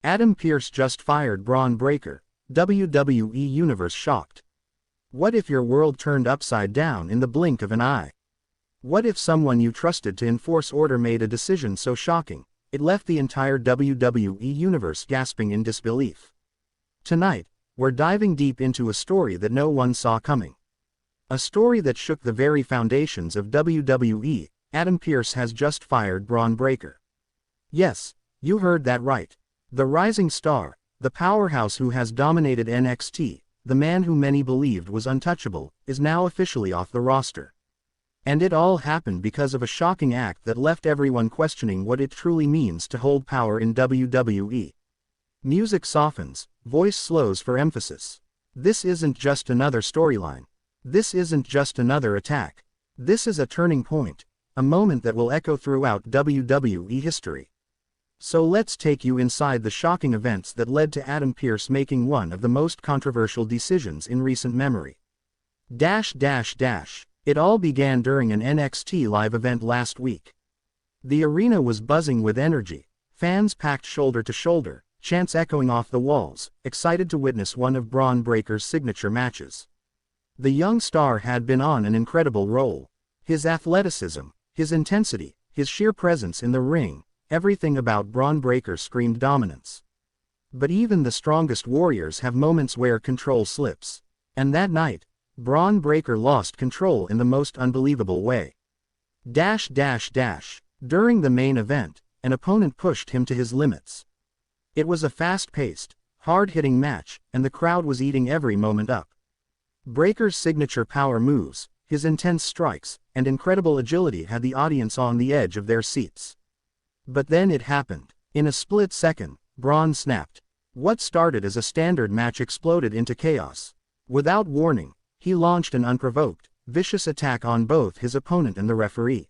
Adam Pearce just fired Bron Breaker, WWE Universe shocked. What if your world turned upside down in the blink of an eye? What if someone you trusted to enforce order made a decision so shocking, it left the entire WWE Universe gasping in disbelief? Tonight, we're diving deep into a story that no one saw coming. A story that shook the very foundations of WWE. Adam Pearce has just fired Bron Breaker. Yes, you heard that right. The rising star, the powerhouse who has dominated NXT, the man who many believed was untouchable, is now officially off the roster. And it all happened because of a shocking act that left everyone questioning what it truly means to hold power in WWE. Music softens, voice slows for emphasis. This isn't just another storyline. This isn't just another attack. This is a turning point, a moment that will echo throughout WWE history. So let's take you inside the shocking events that led to Adam Pearce making one of the most controversial decisions in recent memory. It all began during an NXT live event last week. The arena was buzzing with energy, fans packed shoulder to shoulder, chants echoing off the walls, excited to witness one of Bron Breaker's signature matches. The young star had been on an incredible roll. His athleticism, his intensity, his sheer presence in the ring, everything about Bron Breaker screamed dominance. But even the strongest warriors have moments where control slips. And that night, Bron Breaker lost control in the most unbelievable way. During the main event, an opponent pushed him to his limits. It was a fast-paced, hard-hitting match, and the crowd was eating every moment up. Breaker's signature power moves, his intense strikes, and incredible agility had the audience on the edge of their seats. But then it happened. In a split second, Bron snapped. What started as a standard match exploded into chaos. Without warning, he launched an unprovoked, vicious attack on both his opponent and the referee.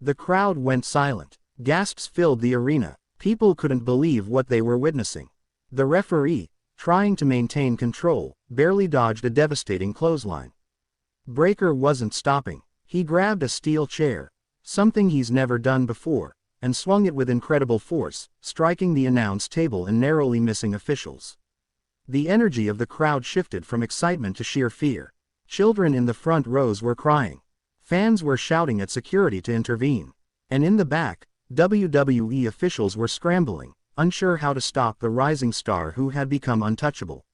The crowd went silent. Gasps filled the arena. People couldn't believe what they were witnessing. The referee, trying to maintain control, barely dodged a devastating clothesline. Breaker wasn't stopping. He grabbed a steel chair, something he's never done before, and swung it with incredible force, striking the announce table and narrowly missing officials. The energy of the crowd shifted from excitement to sheer fear. Children in the front rows were crying. Fans were shouting at security to intervene. And in the back, WWE officials were scrambling, unsure how to stop the rising star who had become untouchable.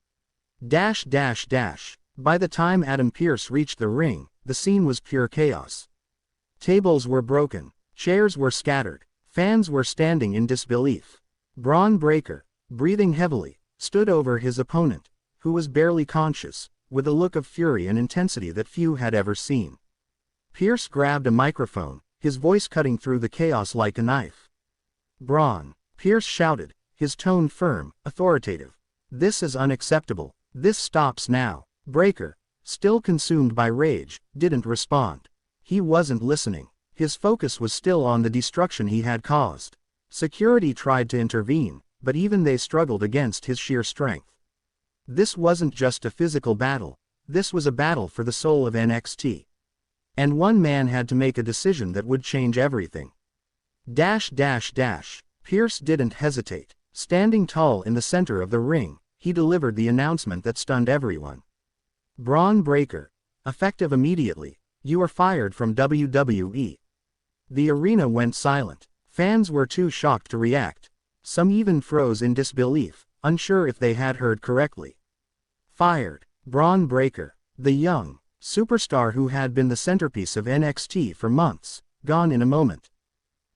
By the time Adam Pearce reached the ring, the scene was pure chaos. Tables were broken, chairs were scattered, fans were standing in disbelief. Bron Breaker, breathing heavily, stood over his opponent, who was barely conscious, with a look of fury and intensity that few had ever seen. Pearce grabbed a microphone, his voice cutting through the chaos like a knife. "Bron," Pearce shouted, his tone firm, authoritative. "This is unacceptable. This stops now." Breaker, still consumed by rage, didn't respond. He wasn't listening. His focus was still on the destruction he had caused. Security tried to intervene, but even they struggled against his sheer strength. This wasn't just a physical battle. This was a battle for the soul of NXT. And one man had to make a decision that would change everything. Pearce didn't hesitate. Standing tall in the center of the ring, he delivered the announcement that stunned everyone. "Bron Breaker, effective immediately, you are fired from WWE." The arena went silent. Fans were too shocked to react. Some even froze in disbelief, unsure if they had heard correctly. Fired. Bron Breaker, the young superstar who had been the centerpiece of NXT for months, gone in a moment.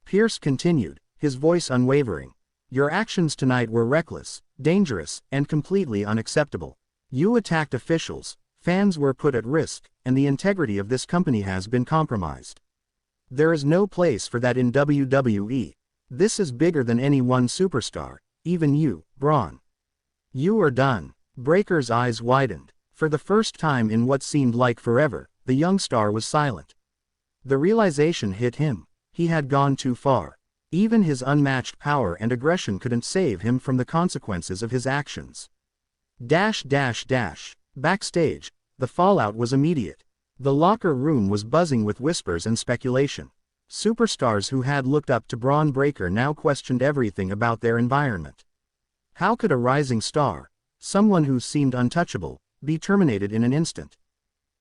Pearce continued, his voice unwavering. "Your actions tonight were reckless, dangerous, and completely unacceptable. You attacked officials, fans were put at risk, and the integrity of this company has been compromised. There is no place for that in WWE. This is bigger than any one superstar, even you, Bron. You are done." Breaker's eyes widened. For the first time in what seemed like forever, the young star was silent. The realization hit him. He had gone too far. Even his unmatched power and aggression couldn't save him from the consequences of his actions. Backstage, the fallout was immediate. The locker room was buzzing with whispers and speculation. Superstars who had looked up to Bron Breaker now questioned everything about their environment. How could a rising star, someone who seemed untouchable, be terminated in an instant?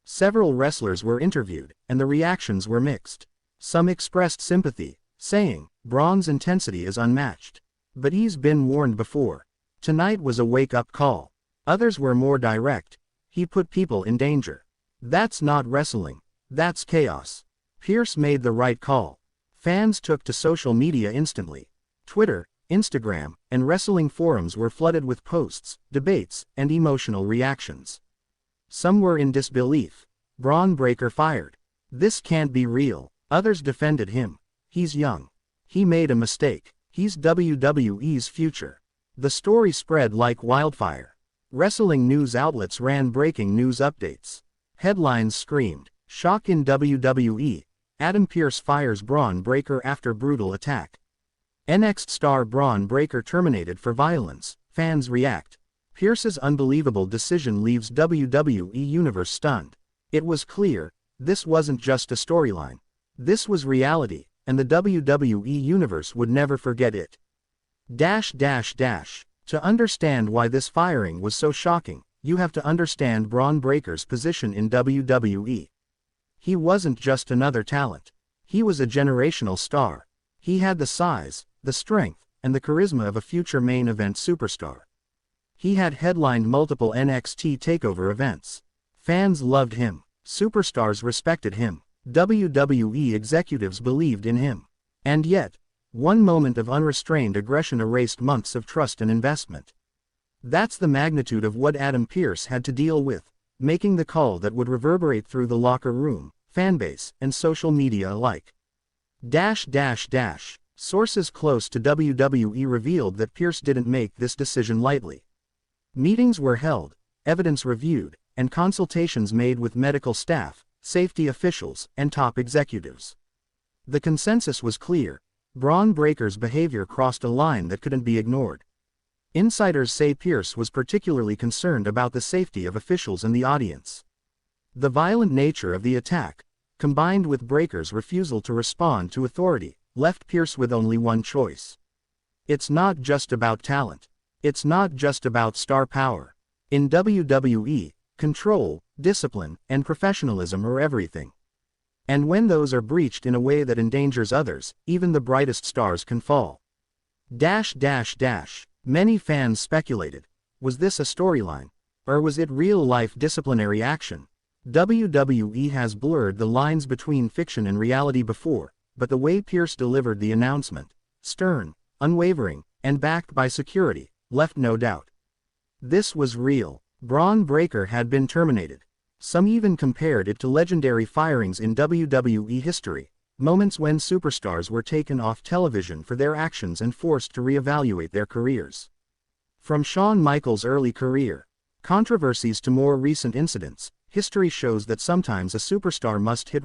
Several wrestlers were interviewed, and the reactions were mixed. Some expressed sympathy, saying, "Bron's intensity is unmatched. But he's been warned before. Tonight was a wake-up call." Others were more direct. "He put people in danger. That's not wrestling. That's chaos." Pearce made the right call. Fans took to social media instantly. Twitter, Instagram, and wrestling forums were flooded with posts, debates, and emotional reactions. Some were in disbelief. "Bron Breaker fired. This can't be real." Others defended him. "He's young. He made a mistake. He's WWE's future." The story spread like wildfire. Wrestling news outlets ran breaking news updates. Headlines screamed, "Shock in WWE. Adam Pearce fires Bron Breaker after brutal attack." "NXT star Bron Breaker terminated for violence. Fans react." Pearce's unbelievable decision leaves WWE Universe stunned. It was clear, this wasn't just a storyline. This was reality, and the WWE Universe would never forget it. To understand why this firing was so shocking, you have to understand Bron Breaker's position in WWE. He wasn't just another talent. He was a generational star. He had the size, the strength, and the charisma of a future main event superstar. He had headlined multiple NXT takeover events. Fans loved him. Superstars respected him. WWE executives believed in him. And yet, one moment of unrestrained aggression erased months of trust and investment. That's the magnitude of what Adam Pearce had to deal with, making the call that would reverberate through the locker room, fanbase, and social media alike. Sources close to WWE revealed that Pearce didn't make this decision lightly. Meetings were held, evidence reviewed, and consultations made with medical staff, safety officials, and top executives. The consensus was clear. Bron Breaker's behavior crossed a line that couldn't be ignored. Insiders say Pearce was particularly concerned about the safety of officials and the audience. The violent nature of the attack, combined with Breaker's refusal to respond to authority, left Pearce with only one choice. It's not just about talent. It's not just about star power. In WWE, control, discipline, and professionalism are everything. And when those are breached in a way that endangers others, even the brightest stars can fall. Many fans speculated, was this a storyline? Or was it real-life disciplinary action? WWE has blurred the lines between fiction and reality before, but the way Pearce delivered the announcement, stern, unwavering, and backed by security, left no doubt. This was real. Bron Breaker had been terminated. Some even compared it to legendary firings in WWE history, moments when superstars were taken off television for their actions and forced to reevaluate their careers. From Shawn Michaels' early career, controversies to more recent incidents, history shows that sometimes a superstar must hit